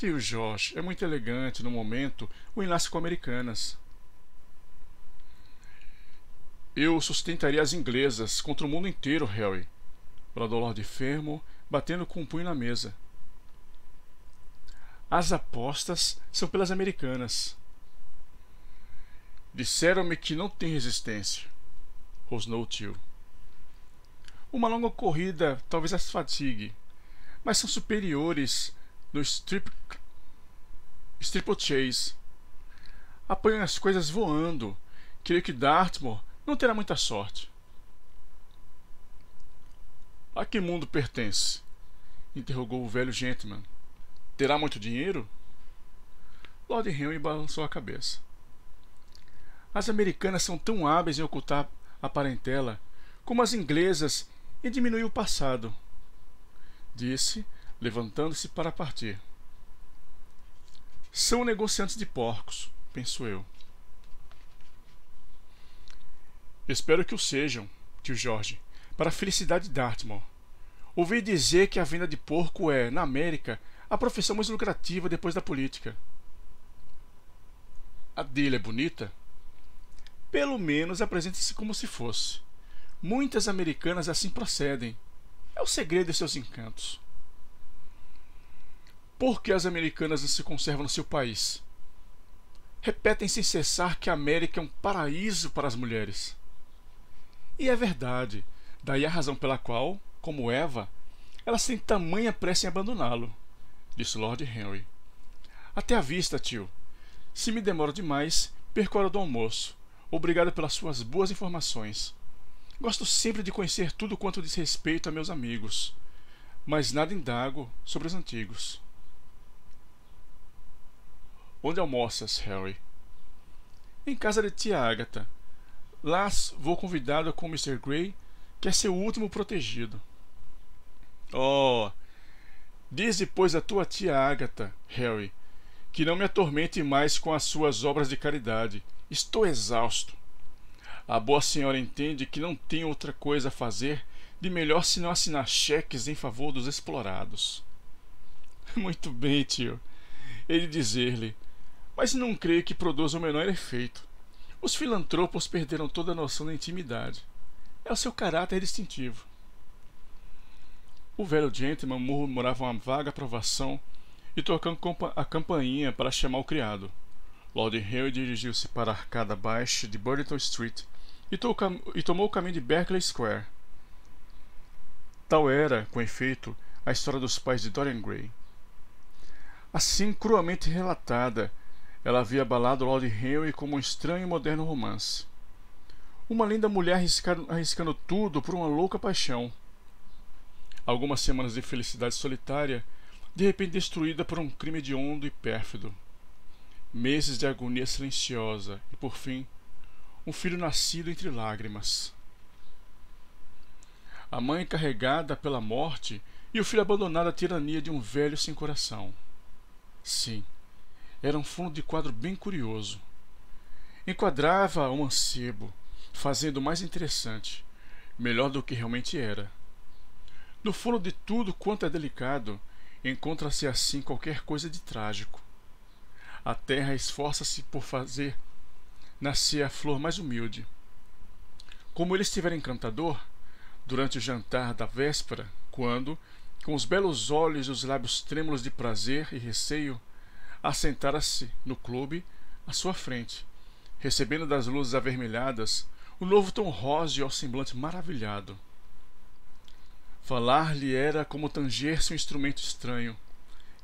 Tio Jorge, é muito elegante, no momento, o enlace com Americanas. Eu sustentaria as inglesas contra o mundo inteiro, Harry, bradou Lord Fermor, batendo com um punho na mesa. As apostas são pelas Americanas. Disseram-me que não tem resistência, rosnou o tio. Uma longa corrida talvez as fatigue, mas são superiores no steeplechase. Apanham as coisas voando. Creio que Dartmoor não terá muita sorte. A que mundo pertence? Interrogou o velho gentleman. Terá muito dinheiro? Lord Henry balançou a cabeça. As americanas são tão hábeis em ocultar a parentela como as inglesas em diminuir o passado, disse, levantando-se para partir. São negociantes de porcos, penso eu. Espero que o sejam, tio Jorge, para a felicidade de Dartmoor. Ouvi dizer que a venda de porco é, na América, a profissão mais lucrativa depois da política. A dele é bonita? Pelo menos apresenta-se como se fosse. Muitas americanas assim procedem. É o segredo de seus encantos. Por que as americanas não se conservam no seu país? Repetem sem cessar que a América é um paraíso para as mulheres. E é verdade. Daí a razão pela qual, como Eva, elas têm tamanha pressa em abandoná-lo, disse Lord Henry. Até a vista, tio. Se me demoro demais, perco a hora do almoço. Obrigado pelas suas boas informações. Gosto sempre de conhecer tudo quanto diz respeito a meus amigos, mas nada indago sobre os antigos. Onde almoças, Harry? Em casa de tia Agatha. Lá vou convidado com Mr. Grey, que é seu último protegido. Oh, diz depois a tua tia Agatha, Harry, que não me atormente mais com as suas obras de caridade. Estou exausto. A boa senhora entende que não tem outra coisa a fazer de melhor senão assinar cheques em favor dos explorados. Muito bem, tio. Hei de dizer-lhe, mas não creio que produza o menor efeito. Os filantropos perderam toda a noção da intimidade. É o seu caráter distintivo. O velho gentleman murmurava uma vaga aprovação e tocando a campainha para chamar o criado. Lord Henry dirigiu-se para a arcada baixa de Burlington Street e tomou o caminho de Berkeley Square. Tal era, com efeito, a história dos pais de Dorian Gray. Assim cruamente relatada, ela havia abalado Lord Henry como um estranho e moderno romance. Uma linda mulher arriscando tudo por uma louca paixão. Algumas semanas de felicidade solitária, de repente destruída por um crime hediondo e pérfido. Meses de agonia silenciosa e, por fim, um filho nascido entre lágrimas. A mãe carregada pela morte e o filho abandonado à tirania de um velho sem coração. Sim, era um fundo de quadro bem curioso. Enquadrava o mancebo, fazendo o mais interessante, melhor do que realmente era. No fundo de tudo quanto é delicado, encontra-se assim qualquer coisa de trágico. A terra esforça-se por fazer nascer a flor mais humilde. Como ele estivera encantador, durante o jantar da véspera, quando, com os belos olhos e os lábios trêmulos de prazer e receio, assentara-se no clube à sua frente, recebendo das luzes avermelhadas o novo tom róseo ao semblante maravilhado. Falar-lhe era como tanger-se um instrumento estranho.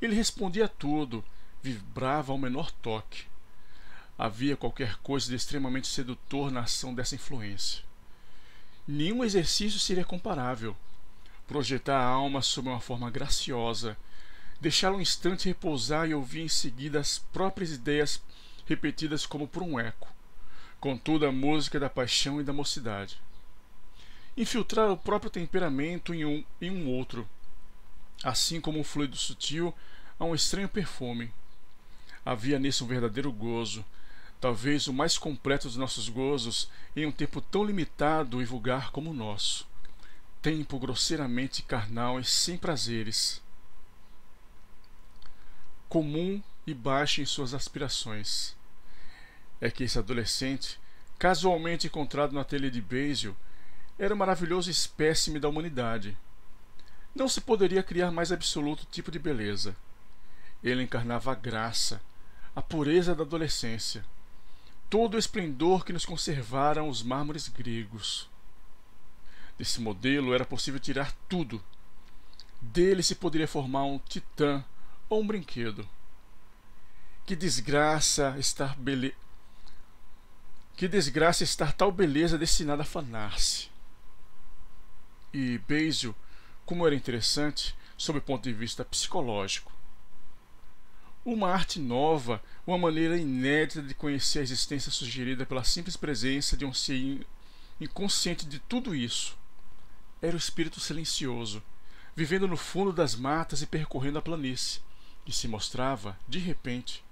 Ele respondia a tudo, vibrava ao menor toque. Havia qualquer coisa de extremamente sedutor na ação dessa influência. Nenhum exercício seria comparável. Projetar a alma sob uma forma graciosa, deixá-la um instante repousar e ouvir em seguida as próprias ideias repetidas como por um eco, contudo a música da paixão e da mocidade. Infiltrar o próprio temperamento em um outro, assim como um fluido sutil a um estranho perfume. Havia nisso um verdadeiro gozo, talvez o mais completo dos nossos gozos em um tempo tão limitado e vulgar como o nosso. Tempo grosseiramente carnal e sem prazeres. comum e baixa em suas aspirações. É que esse adolescente, casualmente encontrado no ateliê de Basil, era um maravilhoso espécime da humanidade. Não se poderia criar mais absoluto tipo de beleza. Ele encarnava a graça, a pureza da adolescência, todo o esplendor que nos conservaram os mármores gregos. Desse modelo era possível tirar tudo. Dele se poderia formar um titã ou um brinquedo. Que desgraça estar tal beleza destinada a fanar-se. E Basil, como era interessante, sob o ponto de vista psicológico. Uma arte nova, uma maneira inédita de conhecer a existência sugerida pela simples presença de um ser inconsciente de tudo isso. Era o espírito silencioso, vivendo no fundo das matas e percorrendo a planície, que se mostrava, de repente,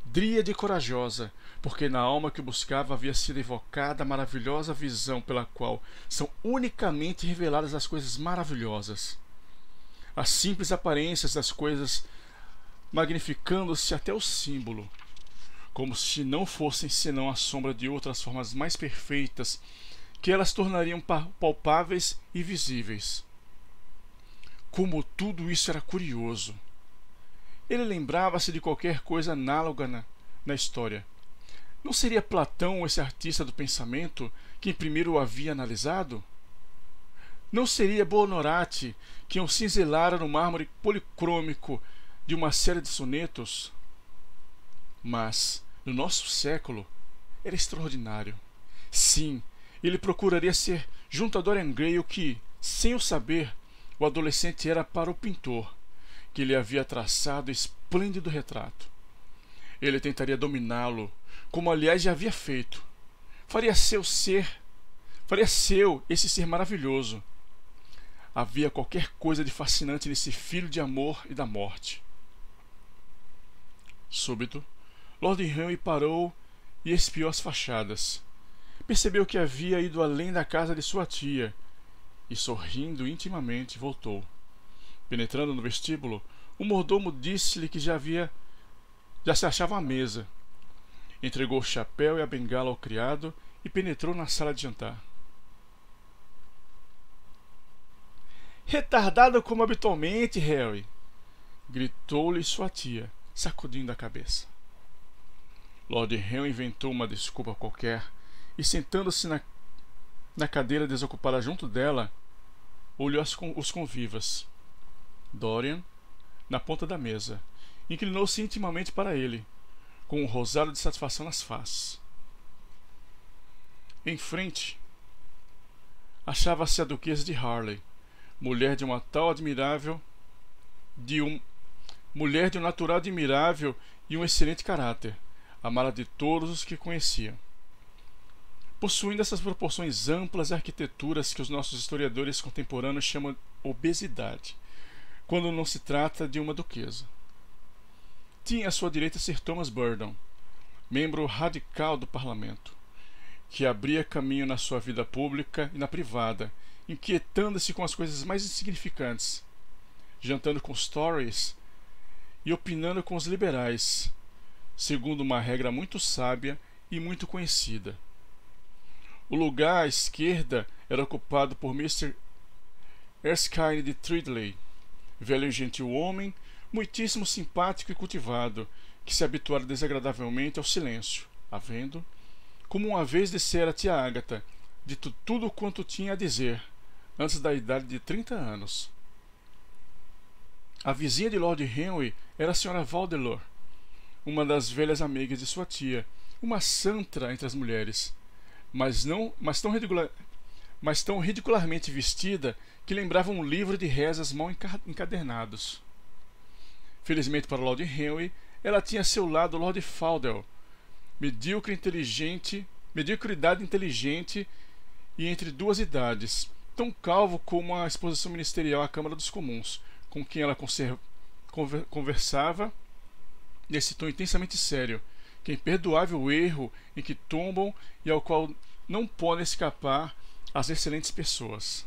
dríade e corajosa, porque na alma que o buscava havia sido evocada a maravilhosa visão pela qual são unicamente reveladas as coisas maravilhosas. As simples aparências das coisas magnificando-se até o símbolo, como se não fossem senão a sombra de outras formas mais perfeitas, que elas tornariam palpáveis e visíveis. Como tudo isso era curioso! Ele lembrava-se de qualquer coisa análoga na história. Não seria Platão esse artista do pensamento quem primeiro o havia analisado? Não seria Buonarroti quem o cinzelara no mármore policrômico de uma série de sonetos? Mas, no nosso século, era extraordinário. Sim, ele procuraria ser, junto a Dorian Gray, o que, sem o saber, o adolescente era para o pintor, que lhe havia traçado esplêndido retrato. Ele tentaria dominá-lo, como aliás já havia feito. Faria seu esse ser maravilhoso. Havia qualquer coisa de fascinante nesse filho de amor e da morte. Súbito, Lord Henry parou e espiou as fachadas. Percebeu que havia ido além da casa de sua tia e, sorrindo intimamente, voltou. Penetrando no vestíbulo, o mordomo disse-lhe que já se achava à mesa. Entregou o chapéu e a bengala ao criado e penetrou na sala de jantar. "Retardado como habitualmente, Harry!" gritou-lhe sua tia, sacudindo a cabeça. Lord Henry inventou uma desculpa qualquer e, sentando-se na cadeira desocupada junto dela, olhou os convivas. Dorian, na ponta da mesa, inclinou-se intimamente para ele, com um rosado de satisfação nas faces. Em frente, achava-se a Duquesa de Harley, mulher de um natural admirável e um excelente caráter, amada de todos os que conhecia. Possuindo essas proporções amplas e arquiteturas que os nossos historiadores contemporâneos chamam de obesidade, quando não se trata de uma duquesa. Tinha à sua direita Sir Thomas Burdon, membro radical do parlamento, que abria caminho na sua vida pública e na privada, inquietando-se com as coisas mais insignificantes, jantando com os Tories e opinando com os liberais, segundo uma regra muito sábia e muito conhecida. O lugar à esquerda era ocupado por Mr. Erskine de Tridley, velho e gentil homem, muitíssimo simpático e cultivado, que se habituara desagradavelmente ao silêncio, havendo, como uma vez dissera a tia Agatha, dito tudo quanto tinha a dizer, antes da idade de 30 anos. A vizinha de Lord Henry era a Sra. Vandeleur, uma das velhas amigas de sua tia, uma santa entre as mulheres, mas tão ridicularmente vestida que lembrava um livro de rezas mal encadernados. Felizmente para Lord Henry, ela tinha a seu lado Lord Faldell, mediocridade inteligente e entre duas idades, tão calvo como a exposição ministerial à Câmara dos Comuns, com quem ela conversava nesse tom intensamente sério, que é imperdoável erro em que tombam e ao qual não podem escapar as excelentes pessoas.